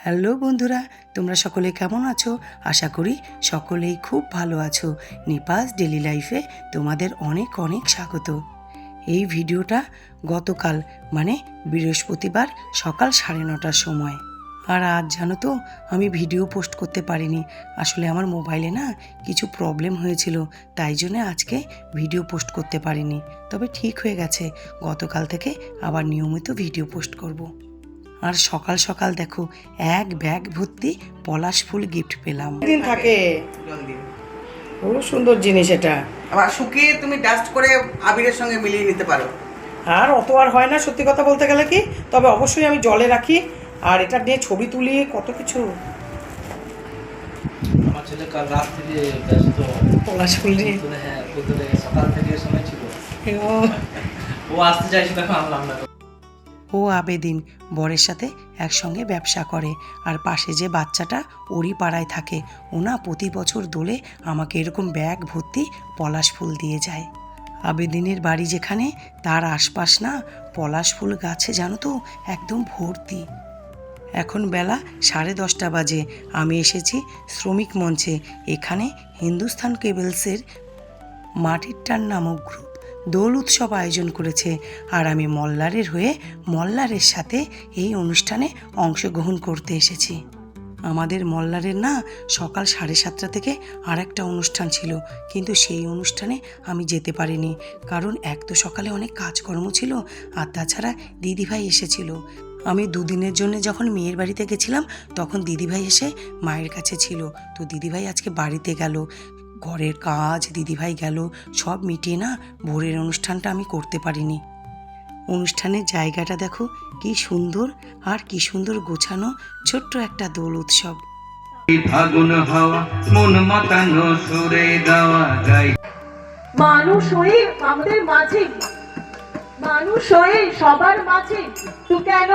Hello বন্ধুরা, তোমরা সকলে কেমন আছো? আশা করি সকলেই খুব ভালো আছো। নিপাস ডেলি লাইফে তোমাদের অনেক অনেক স্বাগত। এই ভিডিওটা গতকাল মানে বৃহস্পতিবার সকাল 9:30টার সময়। আর আজ জানো তো আমি ভিডিও পোস্ট করতে পারিনি। আসলে আমার মোবাইলে না কিছু প্রবলেম হয়েছিল, তাই জন্য আজকে ভিডিও পোস্ট করতে পারিনি। তবে ঠিক হয়ে গেছে, গতকাল থেকে আবার নিয়মিত ভিডিও পোস্ট করব। আর সকাল সকাল দেখো এক ব্যাগ ভর্তি পলাশ ফুল গিফট পেলাম। দিন থাকে খুব সুন্দর জিনিস এটা। আবার শুকিয়ে তুমি ডাস্ট করে আবিরের সঙ্গে মিলিয়ে নিতে পারো। আর অত আর হয় না সত্যি কথা বলতে গেলে কি, তবে অবশ্যই আমি জলে রাখি আর এটা নিয়ে ছবি তুলি কত কিছু। আমার ছেলে কাল রাত থেকে ব্যস্ত পলাশ ফুল নিয়ে। হ্যাঁ বলতে সকাল থেকে সময় ছিল, ও আসতে চাইছিল, এখন আনলাম না। ও আবেদিন বরের সাথে একসঙ্গে ব্যবসা করে, আর পাশে যে বাচ্চাটা ওরই পাড়ায় থাকে, ও না প্রতি বছর দোলে আমাকে এরকম ব্যাগ ভর্তি পলাশ ফুল দিয়ে যায়। আবেদিনের বাড়ি যেখানে তার আশপাশ না পলাশ ফুল গাছে জানো তো একদম ভর্তি। এখন বেলা 10:30 বাজে। আমি এসেছি শ্রমিক মঞ্চে। এখানে হিন্দুস্তান কেবলসের মাটির টান নামক গ্রুপ দোল উৎসব আয়োজন করেছে, আর আমি মল্লারের হয়ে মল্লারের সাথে এই অনুষ্ঠানে অংশগ্রহণ করতে এসেছি। আমাদের মল্লারের না সকাল 7:30 থেকে আর একটা অনুষ্ঠান ছিল, কিন্তু সেই অনুষ্ঠানে আমি যেতে পারিনি, কারণ এক তো সকালে অনেক কাজকর্ম ছিল, আর তাছাড়া দিদিভাই এসেছিল। আমি দুদিনের জন্য যখন মেয়ের বাড়িতে গেছিলাম তখন দিদিভাই এসে মায়ের কাছে ছিল, তো দিদিভাই আজকে বাড়িতে গেল, ঘরের কাজ দিদিভাই গেল, সব মিটিয়ে না ভোরের অনুষ্ঠানটা আমি করতে পারিনি। অনুষ্ঠানের জায়গাটা দেখো কি সুন্দর, আর কি সুন্দর গোছানো ছোট্ট একটা দোল উৎসব। ফাগুন হাওয়া মন মাতানো সুরে গাওয়া যায়। মানুষ হয়ে আমাদের মাঝে, মানুষ হয়ে সবার মাঝে তুই কেন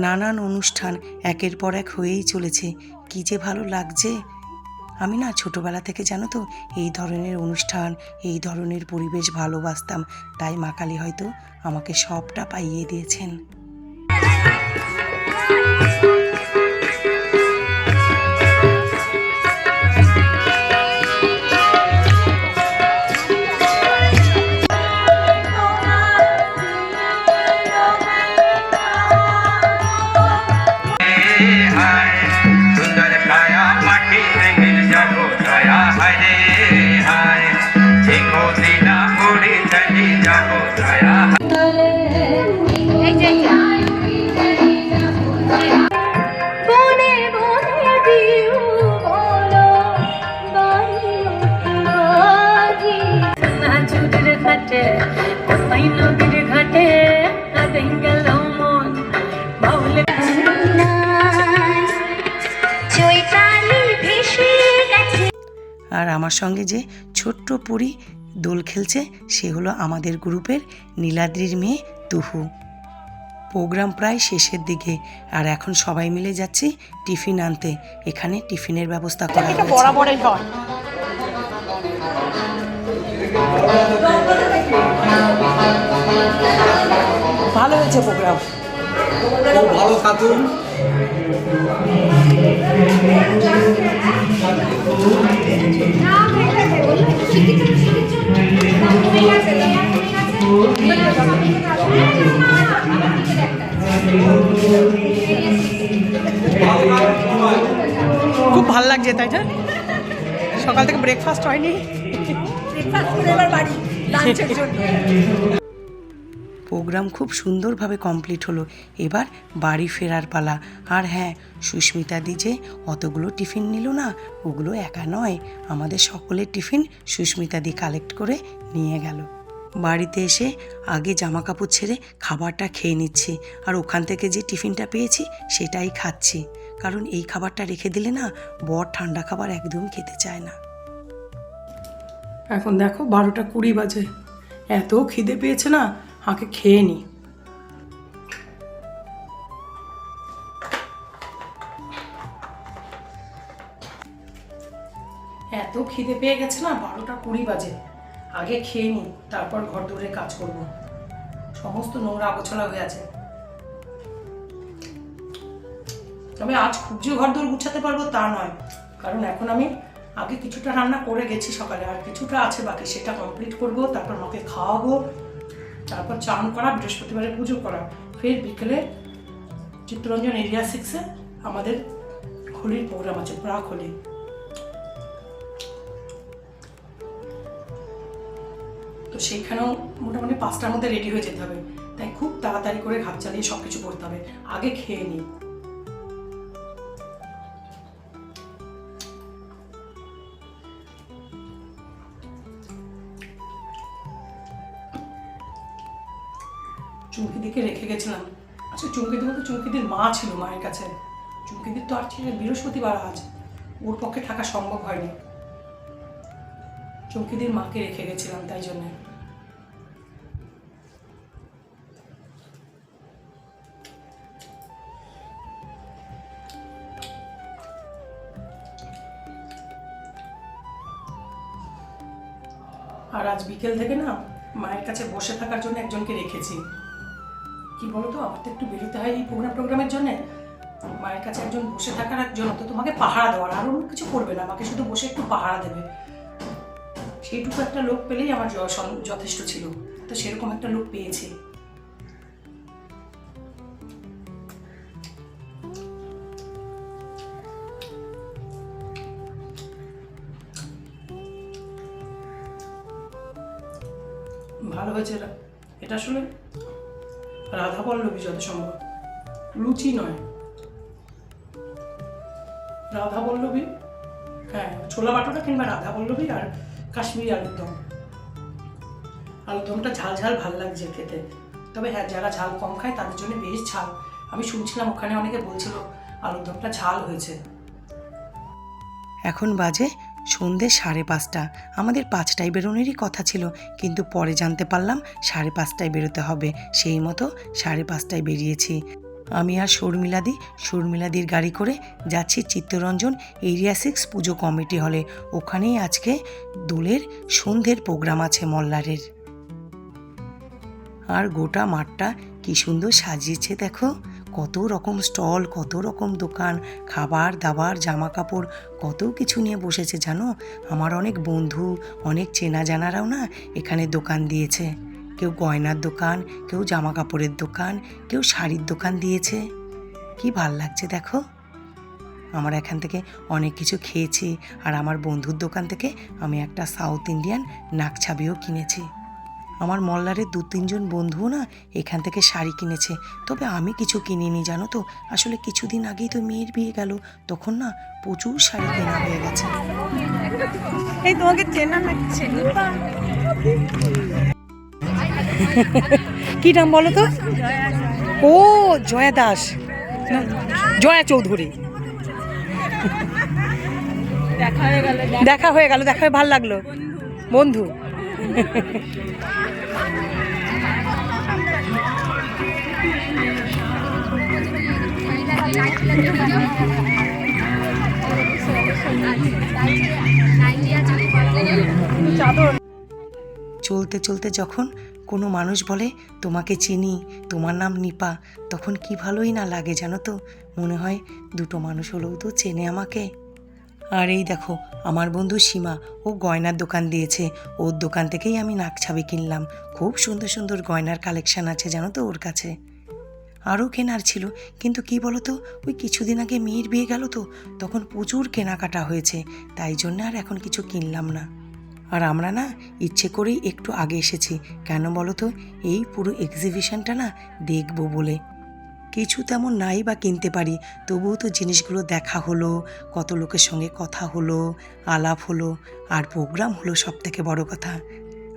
নানান অনুষ্ঠান একের পর এক হয়েই চলেছে, কি যে ভালো লাগছে। আমি না ছোটবেলা থেকে জানো তো এই ধরনের অনুষ্ঠান, এই ধরনের পরিবেশ ভালোবাসতাম, তাই মা কালী হয়তো আমাকে সবটা পাইয়ে দিয়েছেন। সুন্দর কায়া মাটি রেঙিল জাগো ছায়া হায় রে হায়, ঝিঙ্গো দিনা উড়ে চলি জাগো ছায়া। আর আমার সঙ্গে যে ছোট্ট পরি দোল খেলছে সে হলো আমাদের গ্রুপের নীলাদ্রির মেয়ে তুহু। প্রোগ্রাম প্রায় শেষের দিকে, আর এখন সবাই মিলে যাচ্ছি টিফিন আনতে। এখানে টিফিনের ব্যবস্থা করা হয়েছে। বরাবরই হয়। ভালো হয়েছে প্রোগ্রাম, খুব ভালো খাতুন। খুব ভালো লাগছে, তাই না? সকাল থেকে ব্রেকফাস্ট হয়নি, প্রোগ্রাম খুব সুন্দরভাবে কমপ্লিট হলো। এবার বাড়ি ফেরার পালা। আর হ্যাঁ, সুস্মিতা দি যে অতগুলো টিফিন নিল না, ওগুলো একা নয়, আমাদের সকলের টিফিন সুস্মিতা দি কালেক্ট করে নিয়ে গেল। বাড়িতে এসে আগে জামা কাপড় ছেড়ে খাবারটা খেয়ে নিচ্ছি, আর ওখান থেকে যে টিফিনটা পেয়েছি সেটাই খাচ্ছি, কারণ এই খাবারটা রেখে দিলে না বর ঠান্ডা খাবার একদম খেতে চায় না। এখন দেখো 12:20 বাজে, এত খিদে পেয়েছে না, আগে খেয়ে নি। এত খিদে পেয়ে গেছে না, 12টা 20 বাজে। আগে খেয়ে নিই, তারপর ঘর দৌড়ে কাজ করব। সমস্ত নোংরা আগোছালা হয়ে আছে। তবে আজ খুব যে ঘর দৌড় গুছাতে পারবো তা নয়, কারণ এখন আমি আগে কিছুটা রান্না করে গেছি সকালে, আর কিছুটা আছে বাকি, সেটা কমপ্লিট করব। তারপর মাকে খাওয়াবো, তারপর চান করা, বৃহস্পতিবারে পুজো করা, ফের বিকেলে চিত্তরঞ্জন এরিয়া 6-এ আমাদের হোলির প্রোগ্রাম আছে, প্রাক হোলি। তো সেইখানেও মোটামুটি 5টার মধ্যে রেডি হয়ে যেতে হবে, তাই খুব তাড়াতাড়ি করে হাত চালিয়ে সব কিছু করতে হবে। আগে খেয়ে নিই। চুমকিদিকে রেখে গেছিলাম। আচ্ছা, চুমকিদি বলতে চুমকিদির মা ছিল, মায়ের কাছে। চুমকিদির তো আর ঠিক বৃহস্পতিবার আজ, ওর পক্ষে থাকা সম্ভব হয়নি। চুমকিদির মাকে রেখে গেছিলাম, তাই জন্যে। আর আজ বিকেল থেকে না মায়ের কাছে বসে থাকার জন্য একজনকে রেখেছি। কি বলতো, আমার তো একটু বেরোতে হয় এই প্রোগ্রামের জন্যে। মায়ের কাছে একজন বসে থাকার জন্য তো তোমাকে পাহারা দেওয়ার, আর অন্য কিছু করবে না, আমাকে শুধু বসে একটু পাহারা দেবে। সেইটুকু একটা লোক পেলেই আমার যথেষ্ট ছিল। তো সেরকম একটা লোক পেয়েছি। ভালো হয়েছে এটা। এটা আসলে রাধা পল্লবী, যত সম্ভব লুচি নয়, রাধা পল্লবী। হ্যাঁ, ছোলা বাটোটা কিংবা রাধা পল্লবী আর কাশ্মীরি আলুর দম। আলুর দমটা ঝাল ঝাল ভাল লাগছে খেতে। তবে হ্যাঁ, যারা ঝাল কম খায় তাদের জন্য বেশ ঝাল। আমি শুনছিলাম ওখানে অনেকে বলছিল আলুর দমটা ঝাল হয়েছে। এখন বাজে সন্ধ্যে 5:30। আমাদের 5টায় বেরোনেরই কথা ছিল, কিন্তু পরে জানতে পারলাম 5:30টায় বেরোতে হবে। সেই মতো 5:30টায় বেরিয়েছি। আমি আর শর্মিলাদির গাড়ি করে যাচ্ছি চিত্তরঞ্জন এরিয়া 6 পুজো কমিটি হলে। ওখানেই আজকে দোলের সন্ধ্যের প্রোগ্রাম আছে মল্লারের। আর গোটা মাঠটা কি সুন্দর সাজিয়েছে দেখো, কত রকম স্টল, কত রকম দোকান, খাবার দাবার, জামা কাপড়, কত কিছু নিয়ে বসেছে জানো। আমার অনেক বন্ধু, অনেক চেনা জানারাও না এখানে দোকান দিয়েছে। কেউ গয়নার দোকান, কেউ জামা কাপড়ের দোকান, কেউ শাড়ির দোকান দিয়েছে। কি ভাল লাগছে দেখো। আমরা এখান থেকে অনেক কিছু খেয়েছি, আর আমার বন্ধুর দোকান থেকে আমি একটা সাউথ ইন্ডিয়ান নাকছাবিও কিনেছি। আমার মল্লারের 2-3 জন বন্ধুও না এখান থেকে শাড়ি কিনেছে, তবে আমি কিছু কিনিনি জানো তো। আসলে কিছুদিন আগেই তো মেয়ের বিয়ে গেল, তখন না প্রচুর শাড়ি কেনা হয়ে গেছে। এই তোমাকে চেনা লাগছে। কি নাম বলো তো? ও, জয়া দাস, জয়া চৌধুরী। দেখা হয়ে গেল, দেখা হয়ে ভালো লাগলো। বন্ধু। চলতে চলতে যখন কোনো মানুষ বলে তোমাকে চিনি, তোমার নাম নিপা, তখন কি ভালোই না লাগে জানো তো। মনে হয় দুটো মানুষ হলেও তো চেনে আমাকে। আর এই দেখো আমার বন্ধু সীমা, ও গয়নার দোকান দিয়েছে। ওর দোকান থেকেই আমি নাকছাবি কিনলাম। খুব সুন্দর সুন্দর গয়নার কালেকশান আছে জানো তো ওর কাছে। আরও কেনার ছিল, কিন্তু কি বলো তো, ওই কিছুদিন আগে মেয়ের বিয়ে গেল তো, তখন প্রচুর কেনাকাটা হয়েছে, তাই জন্য আর এখন কিছু কিনলাম না। আর আমরা না ইচ্ছে করেই একটু আগে এসেছি, কেন বলো তো, এই পুরো এক্সিবিশনটা না দেখবো বলে। কিছু তেমন নাই বা কিনতে পারি, তবুও তো জিনিসগুলো দেখা হলো, কত লোকের সঙ্গে কথা হলো, আলাপ হলো, আর প্রোগ্রাম হলো সব থেকে বড় কথা।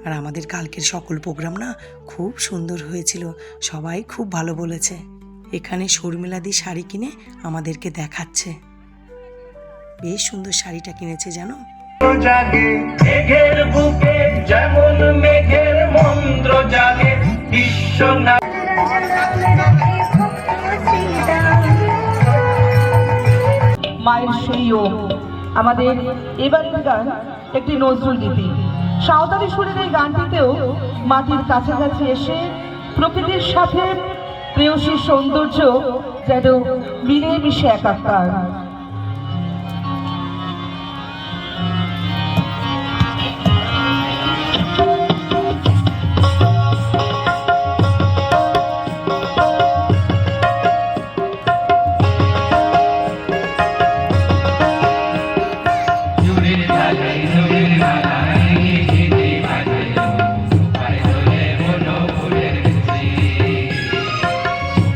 আর আমাদের কালকের সকল প্রোগ্রাম না খুব সুন্দর হয়েছিল, সবাই খুব ভালো বলেছে। এখানে শর্মিলাদি শাড়ি কিনে আমাদেরকে দেখাচ্ছে। বেশ সুন্দর শাড়িটা কিনেছে জানো। জাগে মেঘের বুকে যেমন মেঘের মন্ত্র জাগে বিশ্বনাথ। মায়ের সেই আমাদের এবারের গান একটি নজরুল গীতি। সাঁওতালি সুরের এই গানটিতেও মাটির কাছাকাছি এসে প্রকৃতির সাথে প্রেয়সীর সৌন্দর্য যেন মিলে মিশে একাকার। চুরির ঢালাই চুরির মালাই গীতি বাজাইলো পায়ে ধরে বলো ফুলের কুচি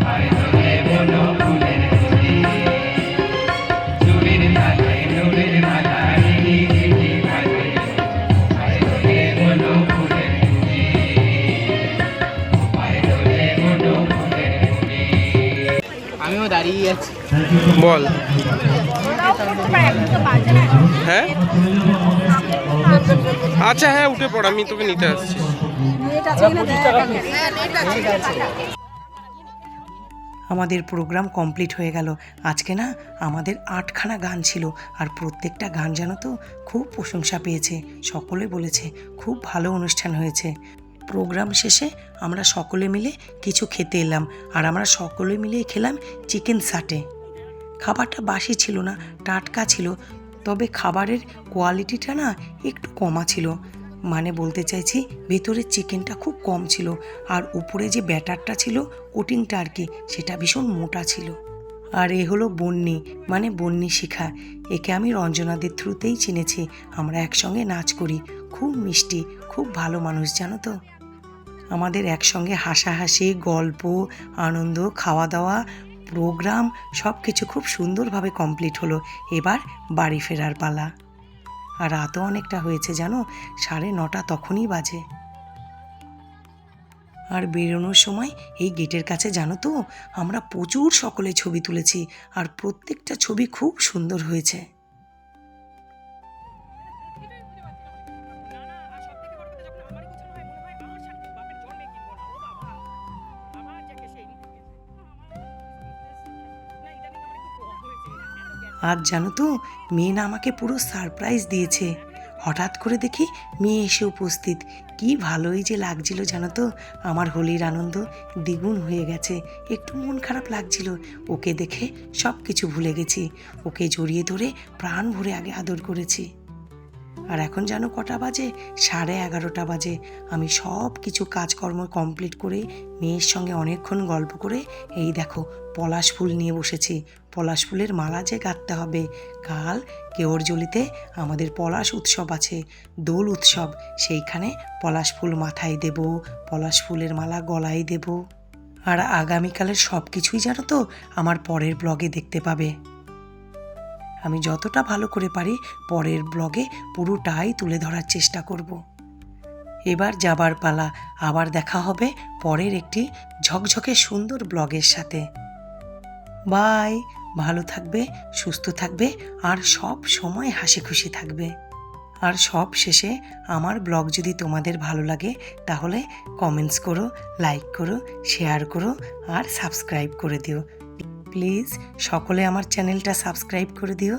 পায়ে ধরে বলো ফুলের কুচি চুরির ঢালাই চুরির মালাই গীতি বাজাইলো পায়ে ধরে বলো ফুলের কুচি পায়ে ধরে বলো ফুলের কুচি। আমিও দাঁড়িয়ে আছি। বল হ্যাঁ আচ্ছা হ্যাঁ উঠে পড়, আমি তোকে নিতে আসছি। আমাদের প্রোগ্রাম কমপ্লিট হয়ে গেল। আজকে না আমাদের 8খানা গান ছিল, আর প্রত্যেকটা গান জানো তো খুব প্রশংসা পেয়েছে। সকলে বলেছে খুব ভালো অনুষ্ঠান হয়েছে। প্রোগ্রাম শেষে আমরা সকলে মিলে কিছু খেতে এলাম, আর আমরা সকলে মিলে খেলাম চিকেন সাটে। খাবারটা বাসি ছিল না, টাটকা ছিল, তবে খাবারের কোয়ালিটিটা না একটু কমা ছিল। মানে বলতে চাইছি ভেতরের চিকেনটা খুব কম ছিল, আর উপরে যে ব্যাটারটা ছিল কোটিংটা আর কি, সেটা ভীষণ মোটা ছিল। আর এ হলো বন্নি, মানে বন্নি শিখা। একে আমি রঞ্জনাদের থ্রুতেই চিনেছি, আমরা একসঙ্গে নাচ করি। খুব মিষ্টি, খুব ভালো মানুষ জানো তো। আমাদের একসঙ্গে হাসাহাসি, গল্প, আনন্দ, খাওয়া দাওয়া, প্রোগ্রাম সব কিছু খুব সুন্দরভাবে কমপ্লিট হলো। এবার বাড়ি ফেরার পালা। আর রাতও অনেকটা হয়েছে জানো, 9:30 তখনই বাজে। আর বেরোনোর সময় এই গেটের কাছে জানো তো আমরা প্রচুর সকলে ছবি তুলেছি, আর প্রত্যেকটা ছবি খুব সুন্দর হয়েছে। আর জানো তো মেয়ে না আমাকে পুরো সারপ্রাইজ দিয়েছে। হঠাৎ করে দেখি মেয়ে এসে উপস্থিত, কি ভালোই যে লাগছিল জানো তো। আমার হোলির আনন্দ দ্বিগুণ হয়ে গেছে। একটু মন খারাপ লাগছিল, ওকে দেখে সব কিছু ভুলে গেছি। ওকে জড়িয়ে ধরে প্রাণ ভরে আগে আদর করেছি। আর এখন জানো কটা বাজে? 11:30 বাজে। আমি সব কিছু কাজকর্ম কমপ্লিট করে মেয়ের সঙ্গে অনেকক্ষণ গল্প করে এই দেখো পলাশ ফুল নিয়ে বসেছি। পলাশ ফুলের মালা যে গাঁথতে হবে। কাল কেওরজলিতে আমাদের পলাশ উৎসব আছে, দোল উৎসব। সেইখানে পলাশ ফুল মাথায় দেব, পলাশ ফুলের মালা গলায় দেব। আর আগামীকালের সব কিছুই জানো তো আমার পরের ব্লগে দেখতে পাবে। আমি যতটা ভালো করে পারি পরের ব্লগে পুরোটাই তুলে ধরার চেষ্টা করব। এবার যাবার পালা। আবার দেখা হবে পরের একটি ঝকঝকে সুন্দর ব্লগের সাথে। বাই। ভালো থাকবে, সুস্থ থাকবে, আর সব সময় হাসি খুশি থাকবে। আর সব শেষে আমার ব্লগ যদি তোমাদের ভালো লাগে তাহলে কমেন্টস করো, লাইক করো, শেয়ার করো, আর সাবস্ক্রাইব করে দিও। প্লিজ সকলে আমার চ্যানেলটা সাবস্ক্রাইব করে দিও।